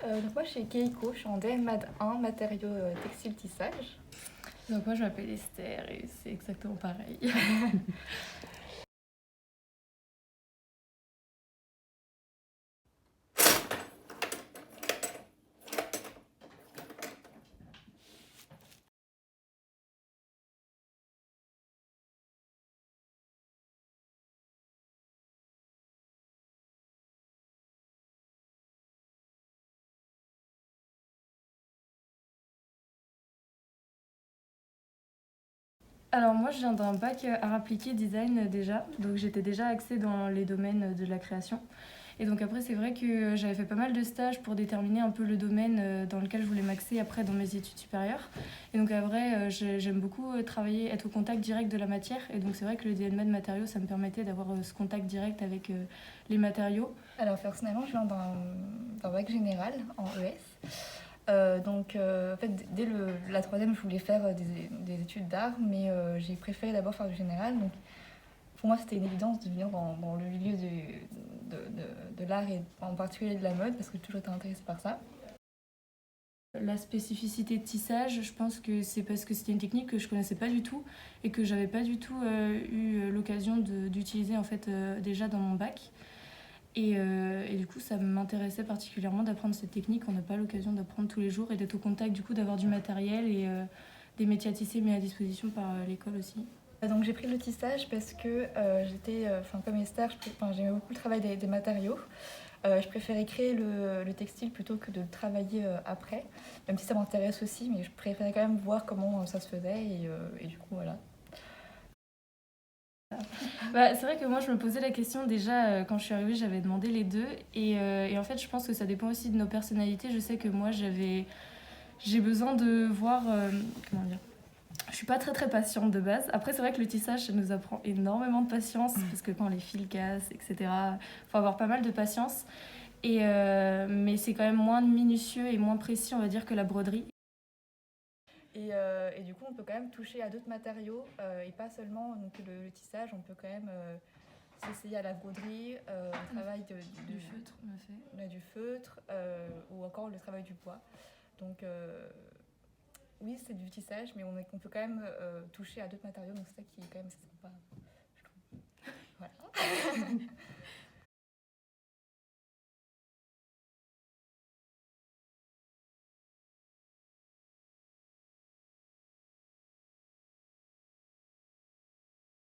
Donc moi, je suis Keiko, je suis en DM Mad 1, matériaux textile tissage. Donc moi je m'appelle Esther et c'est exactement pareil. Alors moi je viens d'un bac art appliqué design déjà, donc j'étais déjà axée dans les domaines de la création. Et donc après c'est vrai que j'avais fait pas mal de stages pour déterminer un peu le domaine dans lequel je voulais m'axer après dans mes études supérieures. Et donc après j'aime beaucoup travailler, être au contact direct de la matière. Et donc c'est vrai que le DNMA de matériaux ça me permettait d'avoir ce contact direct avec les matériaux. Alors personnellement, je viens d'un bac général en ES. En fait, dès la troisième, je voulais faire des études d'art, mais j'ai préféré d'abord faire du général. Donc pour moi, c'était une évidence de venir dans le milieu de l'art et en particulier de la mode, parce que j'ai toujours été intéressée par ça. La spécificité de tissage, je pense que c'est parce que c'était une technique que je connaissais pas du tout et que j'avais pas du tout eu l'occasion d'utiliser en fait déjà dans mon bac. Et du coup, ça m'intéressait particulièrement d'apprendre cette technique. On n'a pas l'occasion d'apprendre tous les jours et d'être au contact du coup d'avoir du matériel et des métiers à tisser mis à disposition par l'école aussi. Donc j'ai pris le tissage parce que comme Esther, j'aimais beaucoup le travail des matériaux. Je préférais créer le textile plutôt que de le travailler après, même si ça m'intéresse aussi, mais je préférais quand même voir comment ça se faisait et du coup voilà. Bah, c'est vrai que moi je me posais la question déjà quand je suis arrivée, j'avais demandé les deux et en fait je pense que ça dépend aussi de nos personnalités. Je sais que moi j'ai besoin de voir comment dire. Je suis pas très patiente de base. Après, c'est vrai que le tissage, ça nous apprend énormément de patience parce que quand les fils cassent, etc., faut avoir pas mal de patience. Mais c'est quand même moins minutieux et moins précis, on va dire, que la broderie. Et du coup, on peut quand même toucher à d'autres matériaux et pas seulement donc, le tissage, on peut quand même s'essayer à la broderie, au travail Du feutre, on a fait. du feutre ou encore le travail du bois. Donc oui, c'est du tissage, mais on peut quand même toucher à d'autres matériaux, donc c'est ça qui est quand même sympa, je trouve. Voilà.